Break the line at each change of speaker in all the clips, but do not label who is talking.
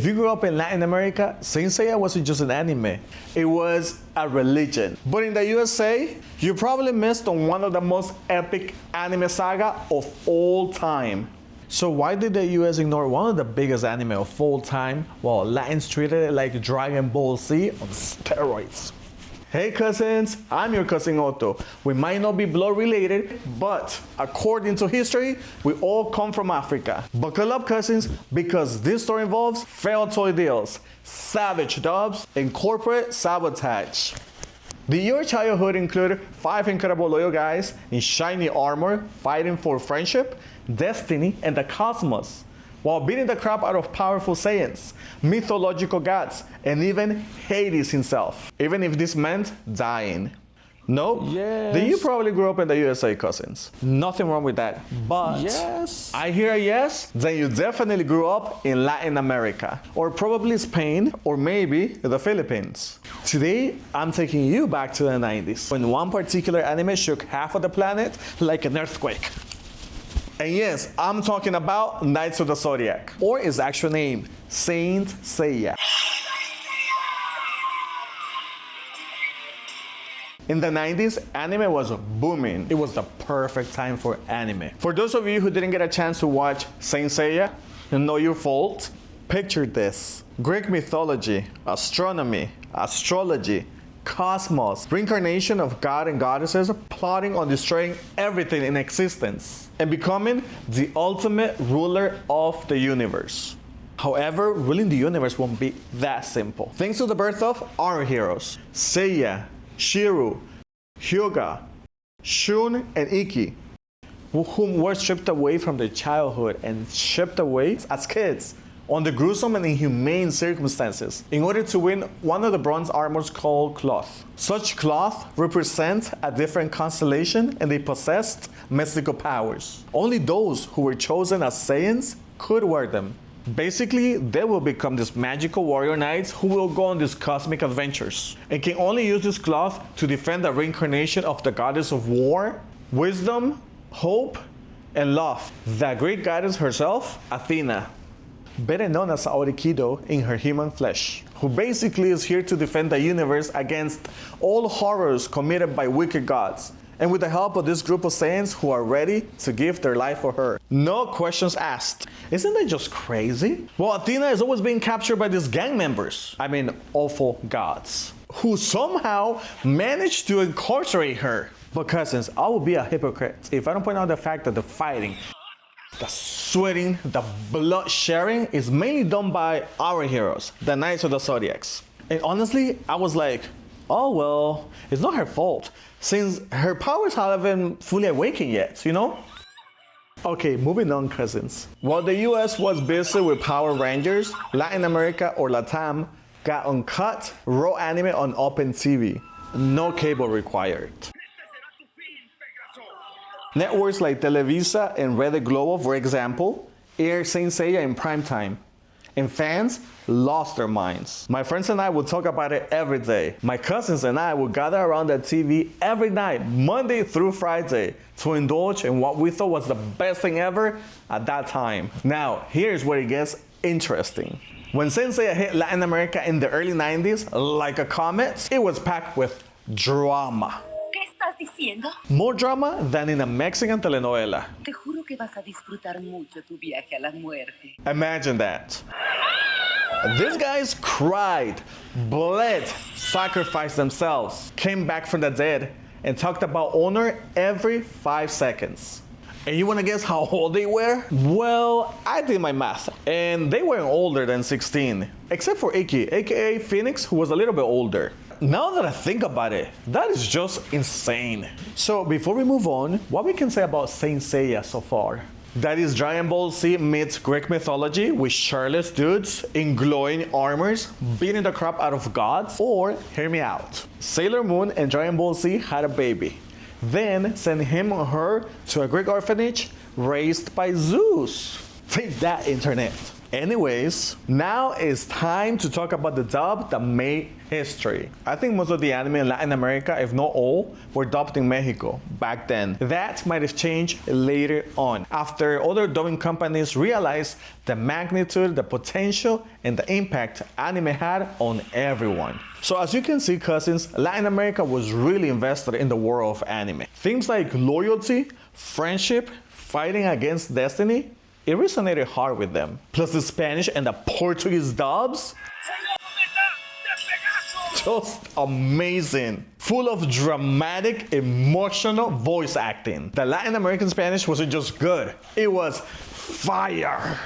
you grew up in Latin America, Saint Seiya wasn't just an anime, it was a religion. But in the USA, you probably missed on one of the most epic anime saga of all time. So why did the US ignore one of the biggest anime of all time while Latins treated it like Dragon Ball Z on steroids? Hey cousins, I'm your cousin Otto. We might not be blood related, but according to history, we all come from Africa. Buckle up cousins, because this story involves failed toy deals, savage dubs, and corporate sabotage. Did your childhood include 5 incredible loyal guys in shiny armor fighting for friendship, destiny, and the cosmos, while beating the crap out of powerful Saiyans, mythological gods, and even Hades himself, even if this meant dying? Nope.
Yes.
Then you probably grew up in the USA, cousins. Nothing wrong with that. But
yes.
I hear a yes, then you definitely grew up in Latin America, or probably Spain, or maybe the Philippines. Today, I'm taking you back to the 90s, when one particular anime shook half of the planet like an earthquake. And yes, I'm talking about Knights of the Zodiac, or its actual name, Saint Seiya. In the 90s, anime was booming. It was the perfect time for anime. For those of you who didn't get a chance to watch Saint Seiya, not your fault, picture this. Greek mythology, astronomy, astrology, cosmos, reincarnation of god and goddesses plotting on destroying everything in existence and becoming the ultimate ruler of the universe. However, ruling the universe won't be that simple. Thanks to the birth of our heroes, Seiya, Shiru, Hyuga, Shun, and Ikki, whom were stripped away from their childhood and shipped away as kids under gruesome and inhumane circumstances in order to win one of the bronze armors called cloth. Such cloth represent a different constellation and they possessed mystical powers. Only those who were chosen as Saiyans could wear them. Basically, they will become these magical warrior knights who will go on these cosmic adventures and can only use this cloth to defend the reincarnation of the goddess of war, wisdom, hope, and love, the Greek goddess herself, Athena, better known as Aurikido in her human flesh, who basically is here to defend the universe against all horrors committed by wicked gods, and with the help of this group of Saiyans who are ready to give their life for her. No questions asked. Isn't that just crazy? Well, Athena is always being captured by these gang members, awful gods, who somehow managed to incarcerate her. But cousins, I will be a hypocrite if I don't point out the fact that the fighting, the sweating, the blood sharing is mainly done by our heroes, the Knights of the Zodiacs. And honestly, I was like, oh well, it's not her fault, since her powers haven't fully awakened yet, you know? Okay, moving on, cousins. While the US was busy with Power Rangers, Latin America, or LATAM, got uncut, raw anime on open TV. No cable required. Networks like Televisa and Rede Globo, for example, aired Saint Seiya in primetime, and fans lost their minds. My friends and I would talk about it every day. My cousins and I would gather around the TV every night, Monday through Friday, to indulge in what we thought was the best thing ever at that time. Now, here's where it gets interesting. When Saint Seiya hit Latin America in the early 90s, like a comet, it was packed with drama. More drama than in a Mexican telenovela.
Te juro que vas a disfrutar mucho tu viaje a la muerte.
Imagine that. These guys cried, bled, sacrificed themselves, came back from the dead, and talked about honor every 5 seconds. And you wanna guess how old they were? Well, I did my math, and they weren't older than 16, except for Ikki, aka Phoenix, who was a little bit older. Now that I think about it, that is just insane. So before we move on, what we can say about Saint Seiya so far? That is Dragon Ball Z meets Greek mythology with shirtless dudes in glowing armors beating the crap out of gods? Or, hear me out, Sailor Moon and Dragon Ball Z had a baby, then sent him or her to a Greek orphanage raised by Zeus. Take that, internet. Anyways, now it's time to talk about the dub that made history. I think most of the anime in Latin America, if not all, were dubbed in Mexico back then. That might have changed later on, after other dubbing companies realized the magnitude, the potential, and the impact anime had on everyone. So as you can see, cousins, Latin America was really invested in the world of anime. Things like loyalty, friendship, fighting against destiny, it resonated hard with them. Plus the Spanish and the Portuguese dubs, just amazing. Full of dramatic, emotional voice acting. The Latin American Spanish wasn't just good, it was fire.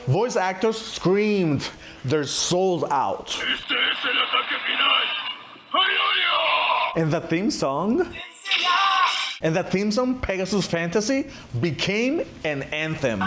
Voice actors screamed their souls out. And the theme song, Pegasus Fantasy, became an anthem.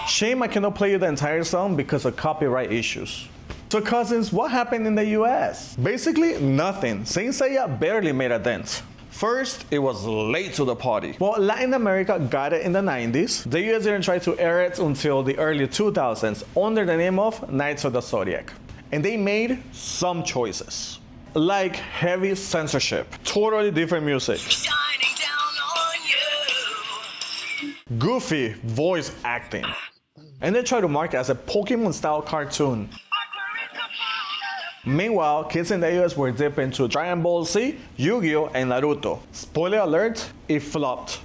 Shame I cannot play you the entire song because of copyright issues. So cousins, what happened in the US? Basically nothing. Saint Seiya barely made a dent. First, it was late to the party. Well, Latin America got it in the 90s. The US didn't try to air it until the early 2000s under the name of Knights of the Zodiac. And they made some choices, like heavy censorship, totally different music, goofy voice acting, and they try to market it as a Pokemon-style cartoon. Meanwhile, kids in the US were dipped into Dragon Ball Z, Yu-Gi-Oh, and Naruto. Spoiler alert, it flopped.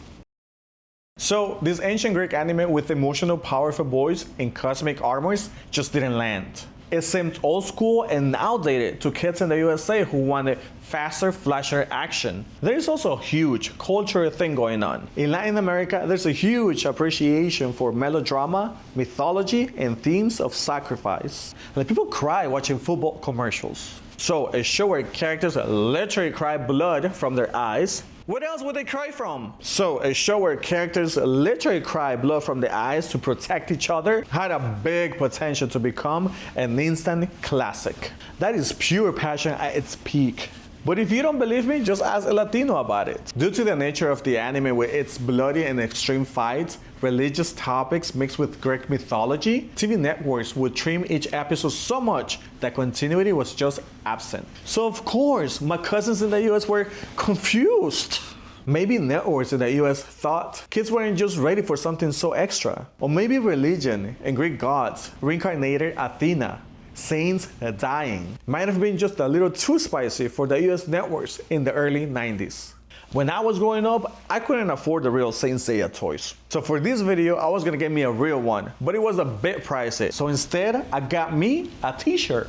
So this ancient Greek anime with emotional, powerful boys in cosmic armors just didn't land. It seemed old school and outdated to kids in the USA who wanted faster, flashier action. There is also a huge cultural thing going on. In Latin America, there's a huge appreciation for melodrama, mythology, and themes of sacrifice. Like, people cry watching football commercials. So a show where characters literally cry blood from their eyes. What else would they cry from? So a show where characters literally cry blood from their eyes to protect each other had a big potential to become an instant classic. That is pure passion at its peak. But if you don't believe me, just ask a Latino about it. Due to the nature of the anime with its bloody and extreme fights, religious topics mixed with Greek mythology, TV networks would trim each episode so much that continuity was just absent. So of course, my cousins in the US were confused. Maybe networks in the US thought kids weren't just ready for something so extra. Or maybe religion and Greek gods reincarnated Athena, saints dying, might have been just a little too spicy for the US networks in the early 90s. When I was growing up, I couldn't afford the real Saint Seiya toys. So for this video, I was gonna get me a real one, but it was a bit pricey. So instead, I got me a t-shirt.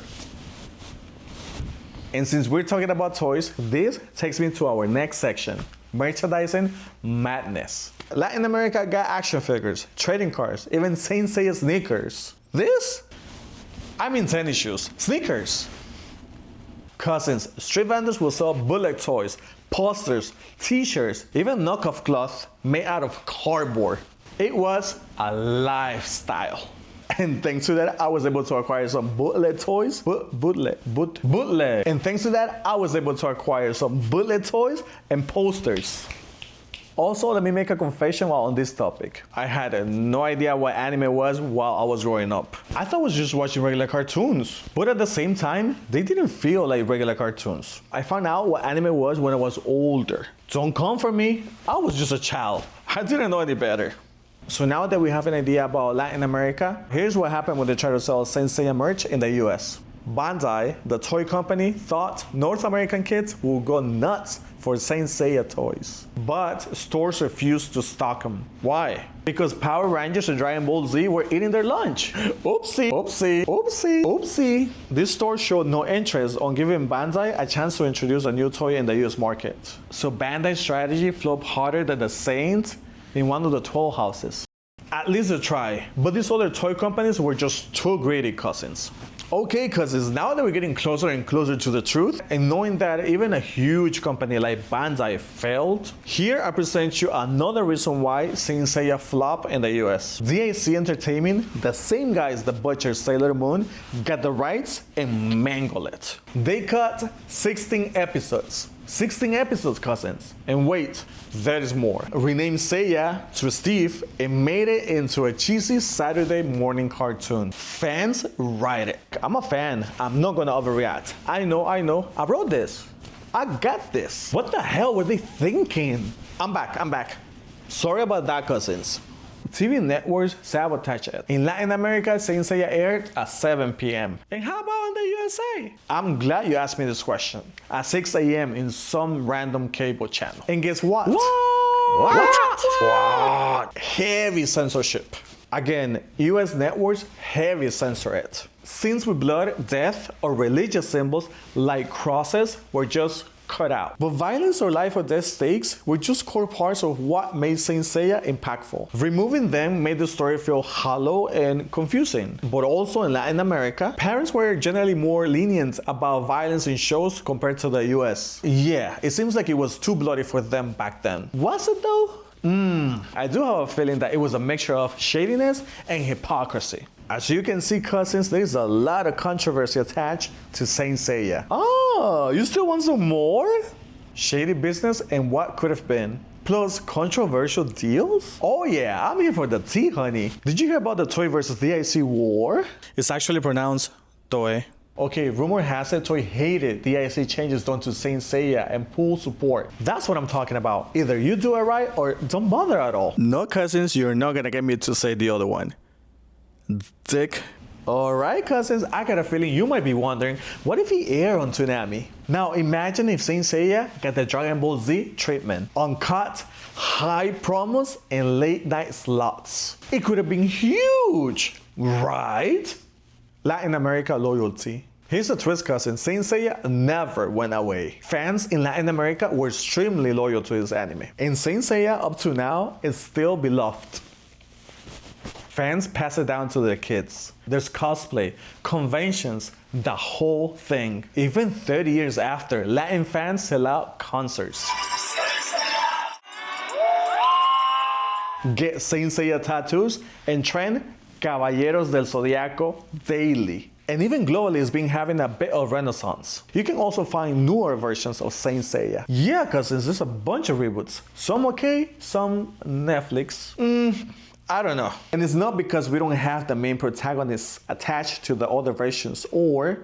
And since we're talking about toys, this takes me to our next section, merchandising madness. Latin America got action figures, trading cards, even Saint Seiya sneakers. This? I mean tennis shoes, sneakers. Cousins, street vendors will sell bootleg toys, posters, t-shirts, even knockoff cloth made out of cardboard. It was a lifestyle. And thanks to that, I was able to acquire some bootleg toys. Bootleg. And thanks to that, I was able to acquire some bootleg toys and posters. Also, let me make a confession while on this topic. I had no idea what anime was while I was growing up. I thought I was just watching regular cartoons. But at the same time, they didn't feel like regular cartoons. I found out what anime was when I was older. Don't come for me, I was just a child. I didn't know any better. So now that we have an idea about Latin America, here's what happened when they tried to sell Saint Seiya merch in the US. Bandai, the toy company, thought North American kids would go nuts for Saint Seiya toys. But stores refused to stock them. Why? Because Power Rangers and Dragon Ball Z were eating their lunch. Oopsie, oopsie, oopsie, oopsie. These stores showed no interest on giving Bandai a chance to introduce a new toy in the US market. So Bandai's strategy flopped harder than the Saint in one of the 12 houses. At least a try, but these other toy companies were just too greedy, cousins. Okay, cousins, now that we're getting closer and closer to the truth, and knowing that even a huge company like Bandai failed, here I present you another reason why Saint Seiya flopped in the US. DAC Entertainment, the same guys that butchered Sailor Moon, got the rights and mangled it. They cut 16 episodes. 16 episodes, cousins. And wait, there is more. Renamed Seiya to Steve and made it into a cheesy Saturday morning cartoon. Fans write it. I'm a fan. I'm not gonna overreact. I know. I wrote this. I got this. What the hell were they thinking? I'm back. Sorry about that, cousins. TV networks sabotage it. In Latin America, Saint Seiya aired at 7 p.m. And how about in the USA? I'm glad you asked me this question. At 6 a.m. in some random cable channel. And guess what? What? Heavy censorship. Again, US networks heavy censor it. Scenes with blood, death, or religious symbols like crosses were just cut out. But violence or life or death stakes were just core parts of what made Saint Seiya impactful. Removing them made the story feel hollow and confusing. But also in Latin America, parents were generally more lenient about violence in shows compared to the US. Yeah, it seems like it was too bloody for them back then. Was it though? I do have a feeling that it was a mixture of shadiness and hypocrisy. As you can see, cousins, there's a lot of controversy attached to Saint Seiya. Oh, you still want some more? Shady business and what could have been. Plus controversial deals? Oh yeah, I'm here for the tea, honey. Did you hear about the Toy versus DIC war? It's actually pronounced Toy. Okay, rumor has it Toy hated DIC changes done to Saint Seiya and pulled support. That's what I'm talking about. Either you do it right or don't bother at all. No, cousins, you're not gonna get me to say the other one. Dick. Alright, cousins, I got a feeling you might be wondering, what if he aired on Toonami? Now imagine if Saint Seiya got the Dragon Ball Z treatment. Uncut, high promos, and late night slots. It could have been huge, right? Latin America loyalty. Here's the twist, cousin. Saint Seiya never went away. Fans in Latin America were extremely loyal to this anime. And Saint Seiya, up to now, is still beloved. Fans pass it down to their kids. There's cosplay, conventions, the whole thing. Even 30 years after, Latin fans sell out concerts. Get Saint Seiya tattoos and trend Caballeros del Zodiaco daily. And even globally, it's been having a bit of renaissance. You can also find newer versions of Saint Seiya. Yeah, cousins, there's a bunch of reboots. Some okay, some Netflix. I don't know. And it's not because we don't have the main protagonists attached to the other versions, or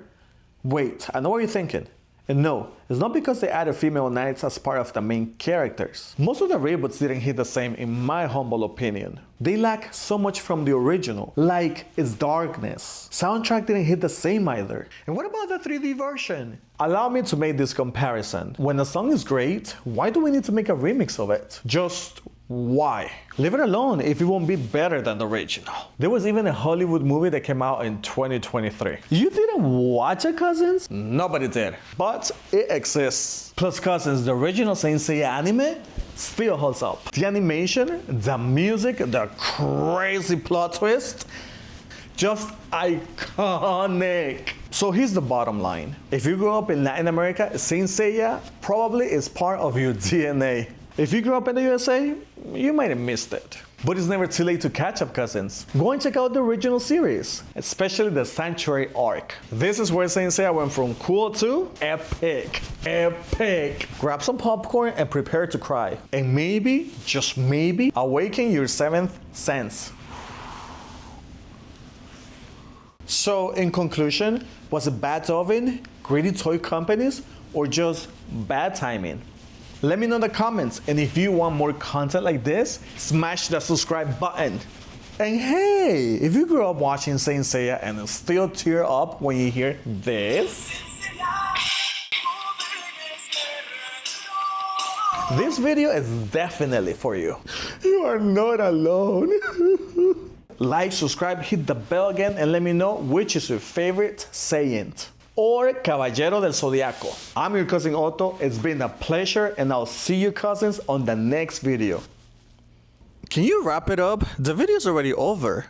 wait, I know what you're thinking. And no, it's not because they added female knights as part of the main characters. Most of the reboots didn't hit the same in my humble opinion. They lack so much from the original, like its darkness. Soundtrack didn't hit the same either. And what about the 3D version? Allow me to make this comparison. When a song is great, why do we need to make a remix of it? Just why? Leave it alone if it won't be better than the original. There was even a Hollywood movie that came out in 2023. You didn't watch it, cousins? Nobody did. But it exists. Plus, cousins, the original Saint Seiya anime still holds up. The animation, the music, the crazy plot twist, just iconic. So here's the bottom line. If you grew up in Latin America, Saint Seiya probably is part of your DNA. If you grew up in the USA, you might have missed it. But it's never too late to catch up, cousins. Go and check out the original series, especially the Sanctuary arc. This is where Saint Seiya went from cool to epic. Epic. Grab some popcorn and prepare to cry. And maybe, just maybe, awaken your seventh sense. So, in conclusion, was it bad dubbing, greedy toy companies, or just bad timing? Let me know in the comments, and if you want more content like this, smash the subscribe button. And hey, if you grew up watching Saint Seiya and still tear up when you hear this, this video is definitely for you. You are not alone. Like, subscribe, hit the bell again, and let me know which is your favorite Saiyant or Caballero del Zodiaco. I'm your cousin Otto. It's been a pleasure, and I'll see you, cousins, on the next video. Can you wrap it up? The video's already over.